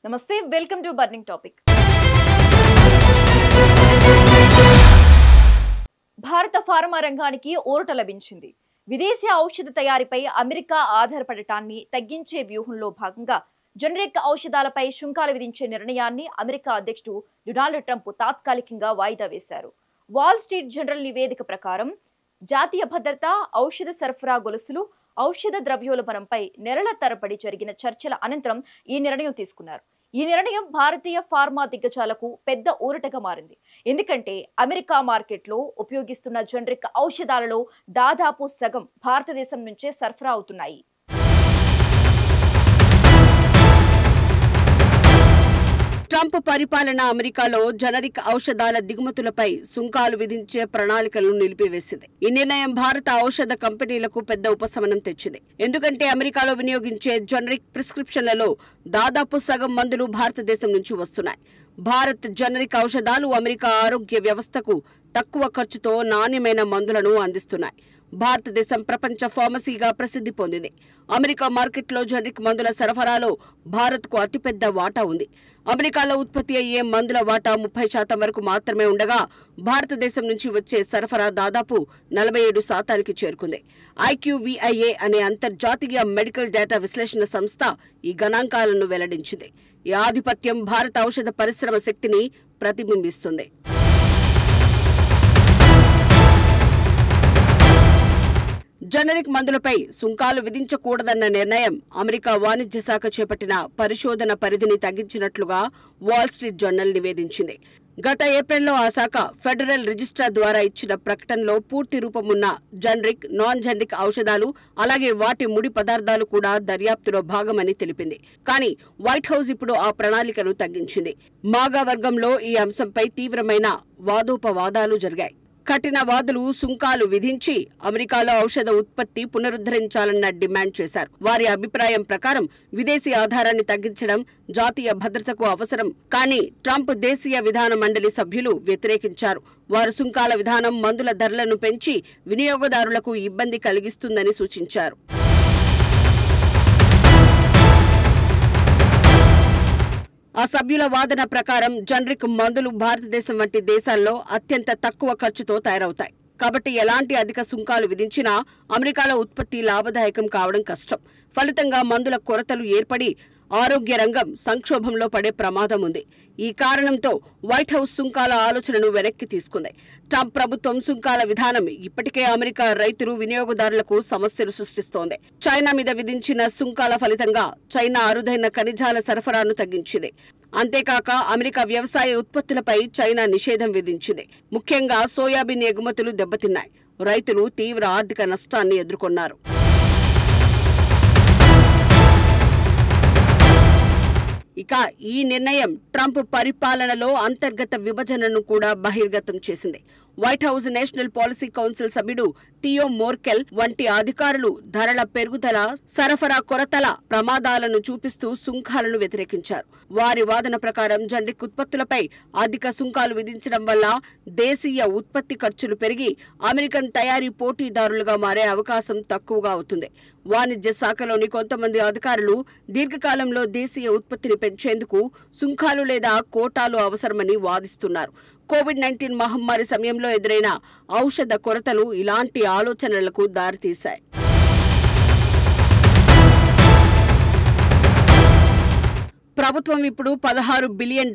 నమస్తే welcome to burning topic. భారత pharma రంగానికి ఊరట లభించింది. విదేశీ ఔషధ తయారీపై అమెరికా ఆధారపడటాన్ని తగ్గించే వ్యూహంలో భాగంగా జనరిక్ ఔషధాలపై సుంకాలు విధించే నిర్ణయాన్ని అమెరికా అధ్యక్షుడు డొనాల్డ్ ట్రంప్ తాత్కాలికంగా వాయిదా వేశారు. వాల్ స్ట్రీట్ జనరల్ నివేదిక ప్రకారం జాతీయ భద్రత, ఔషధ సరఫరా గొలుసులు, ఔషధ ద్రవ్యోల్బణంపై నెలల తరబడి జరిగిన చర్చల అనంతరం ఈ నిర్ణయం తీసుకున్నారు. ఈ నిర్ణయం భారతీయ ఫార్మా దిగ్గజాలకు పెద్ద ఊరటగా మారింది. ఎందుకంటే అమెరికా మార్కెట్లో ఉపయోగిస్తున్న జనరిక్ ఔషధాలలో దాదాపు సగం భారతదేశం నుంచే సరఫరా అవుతున్నాయి. ట్రంప్ పరిపాలన అమెరికాలో జనరిక్ ఔషధాల దిగుమతులపై సుంకాలు విధించే ప్రణాళికలను నిలిపివేసింది. ఈ నిర్ణయం భారత ఔషధ కంపెనీలకు పెద్ద ఉపశమనం తెచ్చింది. ఎందుకంటే అమెరికాలో వినియోగించే జనరిక్ ప్రిస్క్రిప్షన్లలో దాదాపు సగం మందులు భారతదేశం నుంచి వస్తున్నాయి. భారత్ జనరిక్ ఔషధాలు అమెరికా ఆరోగ్య వ్యవస్థకు తక్కువ ఖర్చుతో నాణ్యమైన మందులను అందిస్తున్నాయి. భారతదేశం ప్రపంచ ఫార్మసీగా ప్రసిద్ధి పొందింది. అమెరికా మార్కెట్లో జనరిక్ మందుల సరఫరాలో భారత్కు అతిపెద్ద వాటా ఉంది. అమెరికాలో ఉత్పత్తి అయ్యే మందుల వాటా 30% వరకు మాత్రమే ఉండగా భారతదేశం నుంచి వచ్చే సరఫరా దాదాపు 47% చేరుకుంది. IQVIA అనే అంతర్జాతీయ మెడికల్ డేటా విశ్లేషణ సంస్థ ఈ గణాంకాలను వెల్లడించింది. ఈ ఆధిపత్యం భారత ఔషధ పరిశ్రమ శక్తిని ప్రతిబింబిస్తుంది. జనరిక్ మందులపై సుంకాలు విధించకూడదన్న నిర్ణయం అమెరికా వాణిజ్య శాఖ చేపట్టిన పరిశోధన పరిధిని తగ్గించినట్లుగా వాల్ స్ట్రీట్ జర్నల్ నివేదించింది. గత ఏప్రిల్లో ఆ శాఖ ఫెడరల్ రిజిస్ట్రార్ ద్వారా ఇచ్చిన ప్రకటనలో పూర్తి రూపమున్న జనరిక్, నాన్ జనరిక్ ఔషధాలు అలాగే వాటి ముడి పదార్థాలు కూడా దర్యాప్తులో భాగమని తెలిపింది. కానీ వైట్ హౌస్ ఇప్పుడు ఆ ప్రణాళికను తగ్గించింది. మాగా వర్గంలో ఈ అంశంపై తీవ్రమైన వాదోపవాదాలు జరిగాయి. కఠిన వాదులు సుంకాలు విధించి అమెరికాలో ఔషధ ఉత్పత్తి పునరుద్ధరించాలన్న డిమాండ్ చేశారు. వారి అభిప్రాయం ప్రకారం విదేశీ ఆధారాన్ని తగ్గించడం జాతీయ భద్రతకు అవసరం. కానీ ట్రంప్ దేశీయ విధాన మండలి సభ్యులు వ్యతిరేకించారు. వారు సుంకాల విధానం మందుల ధరలను పెంచి వినియోగదారులకు ఇబ్బంది కలిగిస్తుందని సూచించారు. ఆ సభ్యుల వాదన ప్రకారం జనరిక్ మందులు భారతదేశం వంటి దేశాల్లో అత్యంత తక్కువ ఖర్చుతో తయారవుతాయి. కాబట్టి ఎలాంటి అధిక సుంకాలు విధించినా అమెరికాలో ఉత్పత్తి లాభదాయకం కావడం కష్టం. ఫలితంగా మందుల కొరతలు ఏర్పడి ఆరోగ్య రంగం సంక్షోభంలో పడే ప్రమాదం ఉంది. ఈ కారణంతో వైట్ హౌస్ సుంకాల ఆలోచనను వెనక్కి తీసుకుంది. ట్రంప్ ప్రభుత్వం సుంకాల విధానం ఇప్పటికే అమెరికా రైతులు, వినియోగదారులకు సమస్యలు సృష్టిస్తోంది. చైనా మీద విధించిన సుంకాల ఫలితంగా చైనా అరుదైన ఖనిజాల సరఫరాను తగ్గించింది. అంతేకాక అమెరికా వ్యవసాయ ఉత్పత్తులపై చైనా నిషేధం విధించింది. ముఖ్యంగా సోయాబీన్ ఎగుమతులు దెబ్బతిన్నాయి. రైతులు తీవ్ర ఆర్థిక నష్టాన్ని ఎదుర్కొన్నారు. ఇక ఈ నిర్ణయం ట్రంప్ పరిపాలనలో అంతర్గత విభజనను కూడా బహిర్గతం చేసింది. White house national policy council సభ్యుడు థియో మోర్కెల్ వంటి అధికారులు ధరల పెరుగుదల, సరఫరా కొరతల ప్రమాదాలను చూపిస్తూ సుంకాలను వ్యతిరేకించారు. వారి వాదన ప్రకారం జనరిక్ ఉత్పత్తులపై అధిక సుంకాలు విధించడం వల్ల దేశీయ ఉత్పత్తి ఖర్చులు పెరిగి అమెరికన్ తయారీ పోటీదారులుగా మారే అవకాశం తక్కువగా అవుతుంది. వాణిజ్య శాఖలోని కొంతమంది అధికారులు దీర్ఘకాలంలో దేశీయ ఉత్పత్తిని పెంచేందుకు సుంకాలు లేదా కోటాలు అవసరమని వాదిస్తున్నారు. కోవిడ్-19 మహమ్మారి సమయంలో ఎదురైన ఔషధ కొరతలు ఇలాంటి ఆలోచనలకు దారితీశాయి. ప్రభుత్వం ఇప్పుడు $16 బిలియన్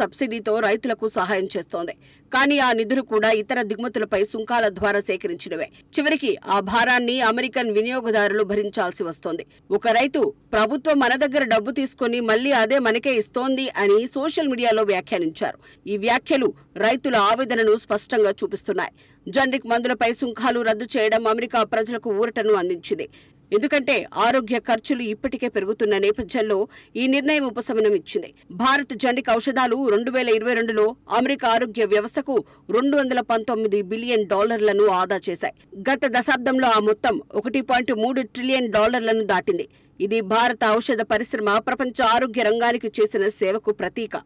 సబ్సిడీతో రైతులకు సహాయం చేస్తోంది. కానీ ఆ నిధులు కూడా ఇతర దిగుమతులపై సుంకాల ద్వారా సేకరించినవే. చివరికి ఆ భారాన్ని అమెరికన్ వినియోగదారులు భరించాల్సి వస్తోంది. ఒక రైతు ప్రభుత్వం మన దగ్గర డబ్బు తీసుకుని మళ్లీ అదే మనకే ఇస్తోంది అని సోషల్ మీడియాలో వ్యాఖ్యానించారు. ఈ వ్యాఖ్యలు రైతుల ఆవేదనను స్పష్టంగా చూపిస్తున్నాయి. జనరిక్ మందులపై సుంకాలు రద్దు చేయడం అమెరికా ప్రజలకు ఊరటను అందించింది. ఎందుకంటే ఆరోగ్య ఖర్చులు ఇప్పటికే పెరుగుతున్న నేపథ్యంలో ఈ నిర్ణయం ఉపశమనం ఇచ్చింది. భారత్ జనరిక్ ఔషధాలు 2022లో అమెరికా ఆరోగ్య వ్యవస్థకు $219 బిలియన్ ఆదా చేశాయి. గత దశాబ్దంలో ఆ మొత్తం $1.3 ట్రిలియన్ దాటింది. ఇది భారత ఔషధ పరిశ్రమ ప్రపంచ ఆరోగ్య రంగానికి చేసిన సేవకు ప్రతీక.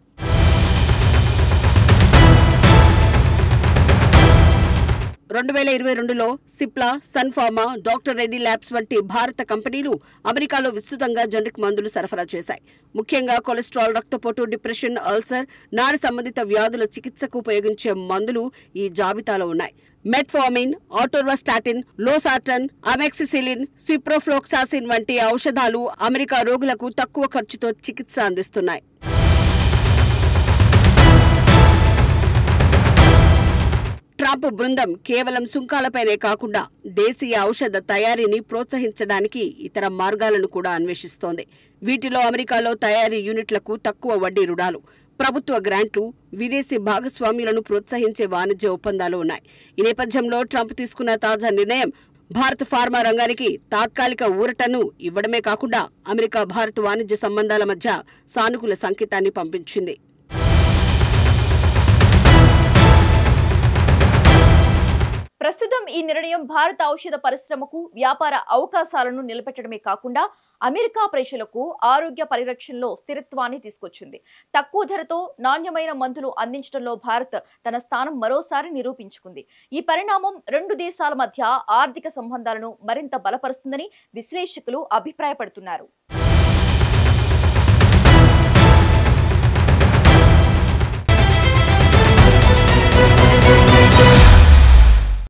2022లో సిప్లా, సన్ఫార్మా, డాక్టర్ రెడ్డి ల్యాబ్స్ వంటి భారత కంపెనీలు అమెరికాలో విస్తృతంగా జనరిక్ మందులు సరఫరా చేశాయి. ముఖ్యంగా కొలెస్ట్రాల్, రక్తపోటు, డిప్రెషన్, అల్సర్, నాడి సంబంధిత వ్యాధుల చికిత్సకు ఉపయోగించే మందులు ఈ జాబితాలో ఉన్నాయి. మెట్ఫార్మిన్, ఆటోర్వాస్టాటిన్, లోసార్టన్, అమెక్సిసిలిన్, సిప్రోఫ్లోక్సాసిన్ వంటి ఔషధాలు అమెరికా రోగులకు తక్కువ ఖర్చుతో చికిత్స అందిస్తున్నాయి. ట్రంప్ బృందం కేవలం సుంకాలపైనే కాకుండా దేశీయ ఔషధ తయారీని ప్రోత్సహించడానికి ఇతర మార్గాలను కూడా అన్వేషిస్తోంది. వీటిలో అమెరికాలో తయారీ యూనిట్లకు తక్కువ వడ్డీ రుణాలు, ప్రభుత్వ గ్రాంట్లు, విదేశీ భాగస్వామ్యులను ప్రోత్సహించే వాణిజ్య ఒప్పందాలు ఉన్నాయి. ఈ నేపథ్యంలో ట్రంప్ తీసుకున్న తాజా నిర్ణయం భారత ఫార్మా రంగానికి తాత్కాలిక ఊరటను ఇవ్వడమే కాకుండా అమెరికా భారత్ వాణిజ్య సంబంధాల మధ్య సానుకూల సంకేతాన్ని పంపించింది. ప్రస్తుతం ఈ నిర్ణయం భారత ఔషధ పరిశ్రమకు వ్యాపార అవకాశాలను నిలబెట్టడమే కాకుండా అమెరికా ప్రజలకు ఆరోగ్య పరిరక్షణలో స్థిరత్వాన్ని తీసుకొచ్చింది. తక్కువ ధరతో నాణ్యమైన మందులు అందించడంలో భారత్ తన స్థానం మరోసారి నిరూపించుకుంది. ఈ పరిణామం రెండు దేశాల మధ్య ఆర్థిక సంబంధాలను మరింత బలపరుస్తుందని విశ్లేషకులు అభిప్రాయపడుతున్నారు.